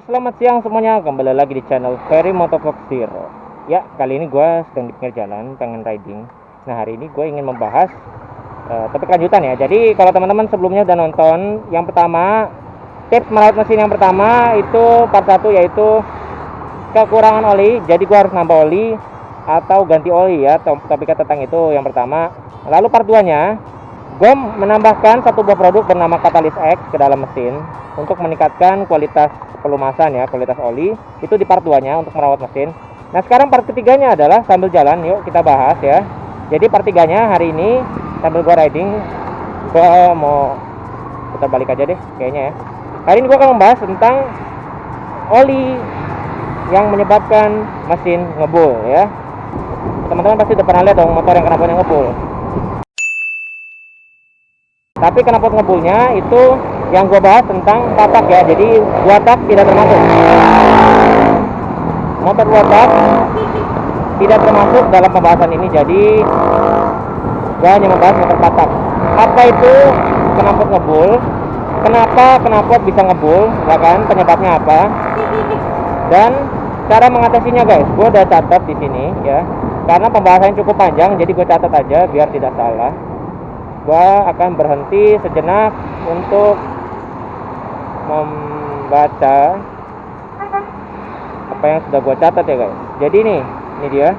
Selamat siang semuanya, kembali lagi di channel Ferry Motovlog Zero. Ya, kali ini gue sedang di pinggir jalan, pengen riding. Nah, hari ini gue ingin membahas topik lanjutan ya. Jadi, kalau teman-teman sebelumnya udah nonton, yang pertama, tips merawat mesin yang pertama itu part 1 yaitu kekurangan oli. Jadi, gue harus nambah oli atau ganti oli ya. Topiknya tentang itu yang pertama. Lalu part 2-nya, gue menambahkan satu buah produk bernama Catalyst X ke dalam mesin untuk meningkatkan kualitas pelumasan ya, kualitas oli. Itu di part 2-nya untuk merawat mesin. Nah, sekarang part ketiganya adalah sambil jalan, yuk kita bahas ya. Jadi part 3-nya hari ini sambil gue riding, gue mau putar balik aja deh kayaknya ya. Hari ini gue akan membahas tentang oli yang menyebabkan mesin ngebul ya. Teman-teman pasti udah pernah lihat dong motor yang knalpotnya ngebul. Tapi knalpot ngebulnya itu yang gue bahas tentang tatak ya. Jadi dua tak tidak termasuk. Motor dua tak tidak termasuk dalam pembahasan ini. Jadi gue hanya membahas motor tatak. Apa itu knalpot ngebul? Kenapa knalpot bisa ngebul? Ya kan? Penyebabnya apa? Dan cara mengatasinya guys. Gue udah catat di sini ya. Karena pembahasannya cukup panjang, jadi gue catat aja biar tidak salah. Gua akan berhenti sejenak untuk membaca apa yang sudah gua catat ya guys. Jadi ini dia.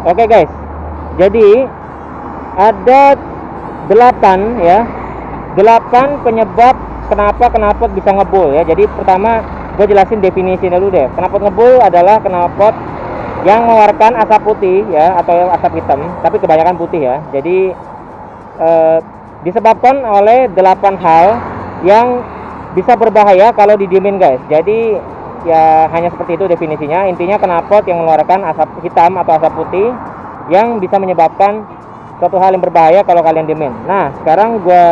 Oke guys. Jadi ada 8 ya. 8 penyebab kenapa knalpot bisa ngebul ya. Jadi pertama gue jelasin definisinya dulu deh. Knalpot ngebul adalah knalpot yang mengeluarkan asap putih ya, atau asap hitam, tapi kebanyakan putih ya. Jadi disebabkan oleh 8 hal yang bisa berbahaya kalau didiemin guys. Jadi ya hanya seperti itu definisinya. Intinya knalpot yang mengeluarkan asap hitam atau asap putih yang bisa menyebabkan suatu hal yang berbahaya kalau kalian diemin. Nah, sekarang gue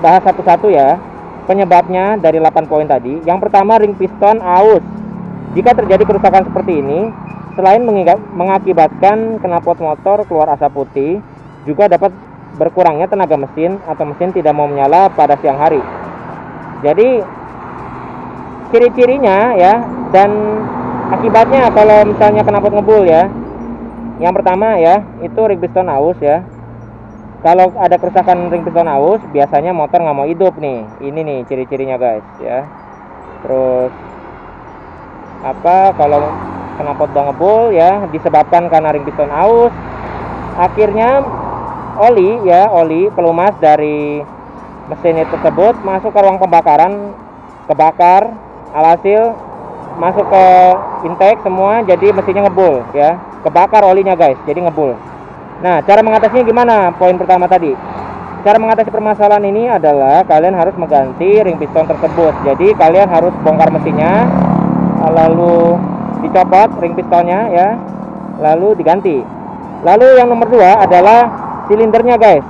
bahas satu-satu ya penyebabnya dari 8 poin tadi. Yang pertama, ring piston aus. Jika terjadi kerusakan seperti ini, selain mengakibatkan knalpot motor keluar asap putih, juga dapat berkurangnya tenaga mesin atau mesin tidak mau menyala pada siang hari. Jadi ciri-cirinya ya dan akibatnya kalau misalnya knalpot ngebul ya. Yang pertama ya, itu ring piston aus ya. Kalau ada kerusakan ring piston aus, biasanya motor nggak mau hidup nih. Ini nih ciri-cirinya guys ya. Terus apa kalau knalpot udah ngebul ya, disebabkan karena ring piston aus, akhirnya oli pelumas dari mesin itu tersebut masuk ke ruang pembakaran, kebakar, alhasil masuk ke intake semua, jadi mesinnya ngebul ya, kebakar olinya guys, jadi ngebul. Nah, cara mengatasinya gimana? Poin pertama tadi, cara mengatasi permasalahan ini adalah kalian harus mengganti ring piston tersebut. Jadi kalian harus bongkar mesinnya, lalu dicopot ring pistonnya ya, lalu diganti. Lalu yang nomor 2 adalah silindernya guys.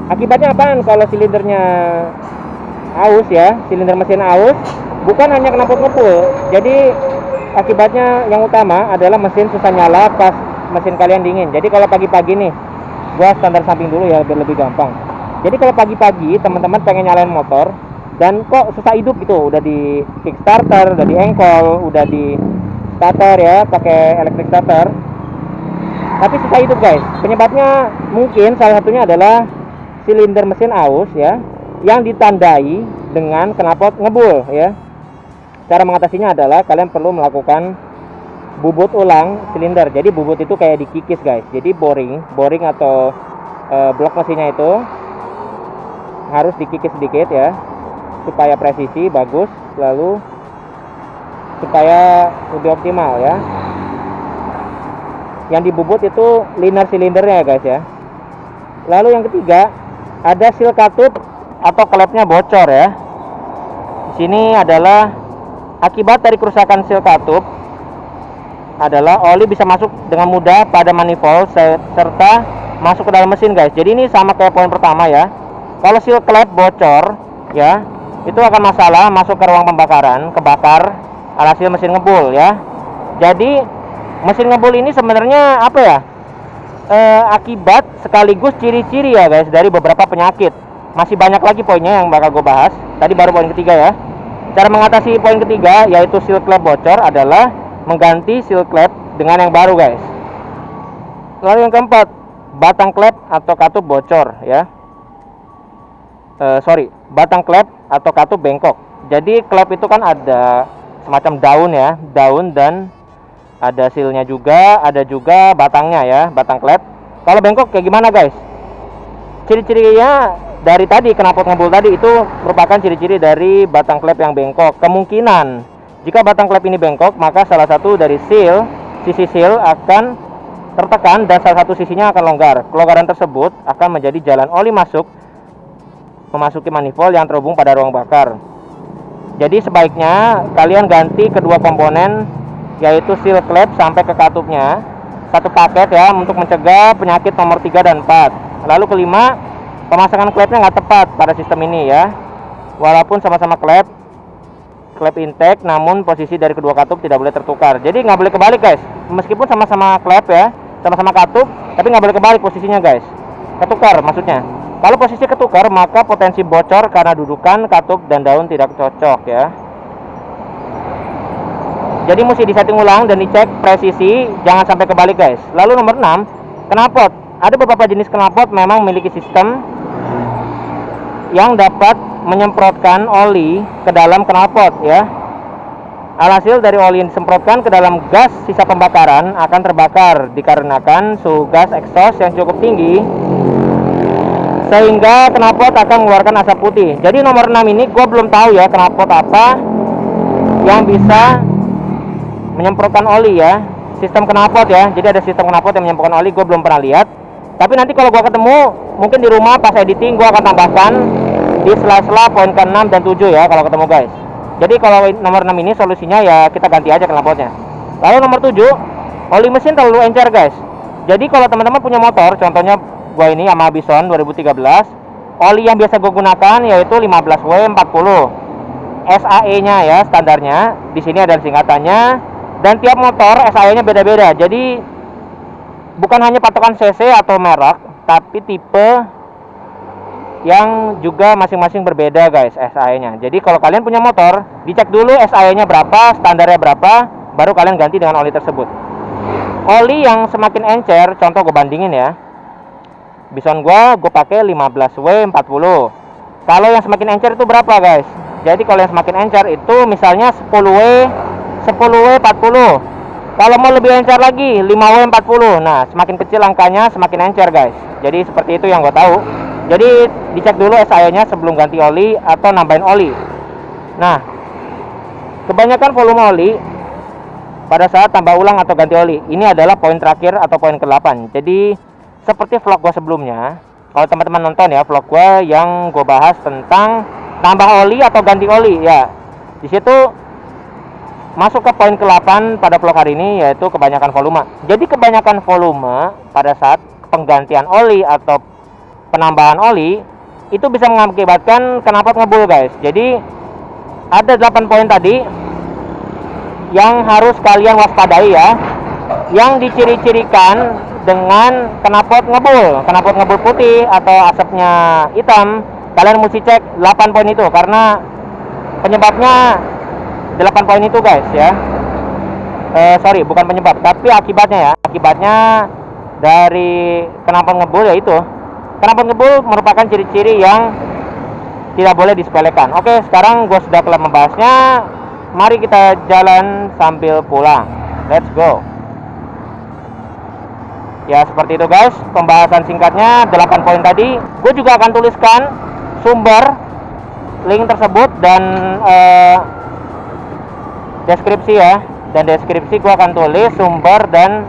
Akibatnya apaan kalau silindernya aus ya, silinder mesin aus? Bukan hanya knalpot ngebul, jadi akibatnya yang utama adalah mesin susah nyala pas mesin kalian dingin. Jadi kalau pagi-pagi nih, gua standar samping dulu ya biar lebih gampang. Jadi kalau pagi-pagi teman-teman pengen nyalain motor dan kok susah hidup gitu, udah di kickstarter, udah di engkol, udah di starter ya, pakai electric starter, tapi susah hidup guys. Penyebabnya mungkin salah satunya adalah silinder mesin aus ya, yang ditandai dengan knalpot ngebul ya. Cara mengatasinya adalah kalian perlu melakukan bubut ulang silinder. Jadi bubut itu kayak dikikis guys. Jadi boring atau blok mesinnya itu harus dikikis sedikit ya, supaya presisi bagus, lalu supaya lebih optimal ya. Yang dibubut itu liner silindernya ya guys ya. Lalu yang ketiga, ada seal katup atau klepnya bocor ya. Di sini adalah akibat dari kerusakan seal katup adalah oli bisa masuk dengan mudah pada manifold serta masuk ke dalam mesin guys. Jadi ini sama kayak poin pertama ya. Kalau seal klep bocor ya, itu akan masalah masuk ke ruang pembakaran, kebakar, alhasil mesin ngebul ya. Jadi mesin ngebul ini sebenarnya apa ya, akibat sekaligus ciri-ciri ya guys dari beberapa penyakit. masih banyak lagi poinnya yang bakal gue bahas. Tadi baru poin ketiga ya. Cara mengatasi poin ketiga yaitu seal klep bocor adalah mengganti seal klep dengan yang baru guys. Lalu yang keempat, batang klep atau katup bocor ya. Batang klep atau katup bengkok. Jadi klep itu kan ada semacam daun ya, daun dan ada sealnya juga, ada juga batangnya ya, batang klep. Kalau bengkok kayak gimana guys? Ciri-cirinya dari tadi knalpot ngebul tadi itu merupakan ciri-ciri dari batang klep yang bengkok. Kemungkinan jika batang klep ini bengkok, maka salah satu dari sisi seal akan tertekan dan salah satu sisinya akan longgar. Kelonggaran tersebut akan menjadi jalan oli memasuki manifold yang terhubung pada ruang bakar. Jadi sebaiknya kalian ganti kedua komponen yaitu seal klep sampai ke katupnya satu paket ya, untuk mencegah penyakit nomor 3 dan 4. Lalu kelima, pemasangan klepnya nggak tepat pada sistem ini ya. Walaupun sama-sama klep intake, namun posisi dari kedua katup tidak boleh tertukar. Jadi nggak boleh kebalik guys. Meskipun sama-sama klep ya, sama-sama katup, tapi nggak boleh kebalik posisinya guys. Ketukar maksudnya. Kalau posisi ketukar, maka potensi bocor karena dudukan katup dan daun tidak cocok ya. Jadi mesti disetting ulang dan dicek presisi, jangan sampai kebalik guys. Lalu nomor 6, knalpot. Ada beberapa jenis knalpot memang memiliki sistem yang dapat menyemprotkan oli ke dalam knalpot ya. Alhasil dari oli yang disemprotkan ke dalam gas sisa pembakaran akan terbakar dikarenakan suhu gas exhaust yang cukup tinggi sehingga knalpot akan mengeluarkan asap putih. Jadi nomor 6 ini gue belum tahu ya knalpot apa yang bisa menyemprotkan oli ya. Sistem knalpot ya. Jadi ada sistem knalpot yang menyemprotkan oli, gue belum pernah lihat. Tapi nanti kalau gue ketemu, mungkin di rumah pas editing gue akan tambahkan di sela-sela poin ke-6 dan 7 ya kalau ketemu guys. Jadi kalau nomor 6 ini solusinya ya kita ganti aja knalpotnya. Lalu nomor 7, oli mesin terlalu encer guys. Jadi kalau teman-teman punya motor, contohnya gue ini Yamaha Bison 2013, oli yang biasa gue gunakan yaitu 15W40 SAE-nya ya, standarnya. Di sini ada singkatannya dan tiap motor SAE-nya beda-beda. Jadi bukan hanya patokan cc atau merek, tapi tipe yang juga masing-masing berbeda guys SAE-nya. Jadi kalau kalian punya motor, dicek dulu SAE-nya berapa, standarnya berapa, baru kalian ganti dengan oli tersebut. Oli yang semakin encer, contoh gue bandingin ya. Bison gue pakai 15W40. Kalau yang semakin encer itu berapa guys? Jadi kalau yang semakin encer itu misalnya 10W40. Kalau mau lebih encer lagi 5W40. Nah, semakin kecil angkanya semakin encer guys. Jadi seperti itu yang gue tahu. Jadi dicek dulu SAE-nya sebelum ganti oli atau nambahin oli. Nah, kebanyakan volume oli pada saat tambah ulang atau ganti oli. Ini adalah poin terakhir atau poin ke-8. Jadi seperti vlog gue sebelumnya, kalau teman-teman nonton ya vlog gue yang gue bahas tentang tambah oli atau ganti oli ya, di situ masuk ke poin ke-8 pada vlog hari ini yaitu kebanyakan volume. Jadi kebanyakan volume pada saat penggantian oli atau penambahan oli itu bisa mengakibatkan knalpot ngebul guys. Jadi ada 8 poin tadi yang harus kalian waspadai ya, yang diciri-cirikan dengan knalpot ngebul putih atau asapnya hitam. Kalian mesti cek 8 poin itu karena penyebabnya 8 poin itu guys ya. Bukan penyebab, tapi akibatnya ya. Akibatnya dari knalpot ngebul yaitu knalpot ngebul merupakan ciri-ciri yang tidak boleh disepelekan. Oke, sekarang gue sudah kelar membahasnya. Mari kita jalan sambil pulang. Let's go. Ya seperti itu guys, pembahasan singkatnya 8 poin tadi. Gue juga akan tuliskan sumber link tersebut dan deskripsi ya. Dan deskripsi gue akan tulis sumber dan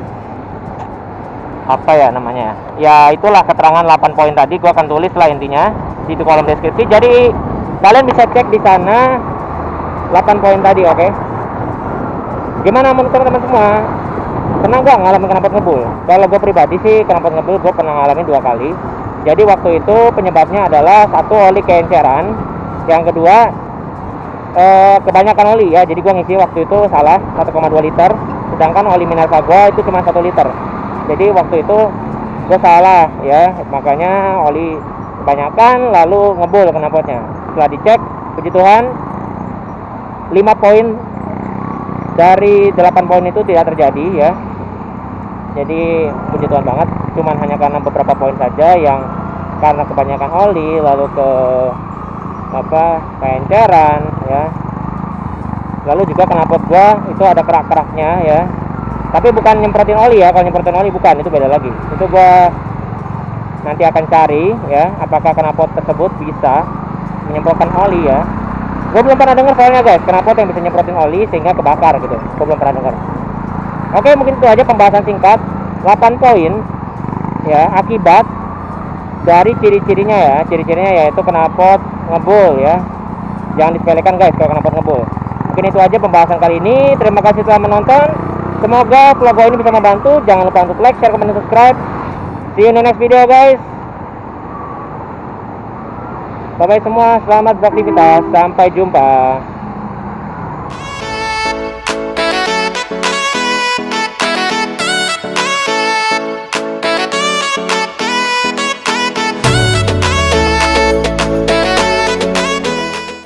apa ya namanya ya, itulah keterangan 8 poin tadi gue akan tulis lah intinya di kolom deskripsi. Jadi kalian bisa cek di sana 8 poin tadi. Oke. Gimana menurut teman-teman semua? Pernah nggak ngalamin knalpot ngebul? Kalau gue pribadi sih knalpot ngebul gue pernah ngalamin 2 kali. Jadi waktu itu penyebabnya adalah satu oli keenceran, yang kedua kebanyakan oli ya. Jadi gue ngisi waktu itu salah 1,2 liter, sedangkan oli minerva gue itu cuma 1 liter. Jadi waktu itu gue salah ya, makanya oli kebanyakan lalu ngebul knalpotnya. Setelah dicek, puji Tuhan 5 poin dari 8 poin itu tidak terjadi ya. Jadi puji Tuhan banget, cuman hanya karena beberapa poin saja yang karena kebanyakan oli lalu ke keenceran ya. Lalu juga knalpot gua itu ada kerak-keraknya ya. Tapi bukan nyemprotin oli ya, kalau nyemprotin oli bukan, itu beda lagi. Itu gua nanti akan cari ya, apakah knalpot tersebut bisa menyemprotkan oli ya. Gua belum pernah dengar soalnya guys, knalpot yang bisa nyemprotin oli sehingga kebakar gitu. Gua belum pernah dengar. Oke, mungkin itu aja pembahasan singkat 8 poin ya akibat dari ciri-cirinya ya. Ciri-cirinya yaitu knalpot ngebul ya. Jangan disepelekan guys kalau knalpot ngebul. Mungkin itu aja pembahasan kali ini. Terima kasih telah menonton. Semoga vlog gue ini bisa membantu. Jangan lupa untuk like, share, comment, dan subscribe. See you in the next video guys. Bye bye semua, selamat beraktivitas. Sampai jumpa.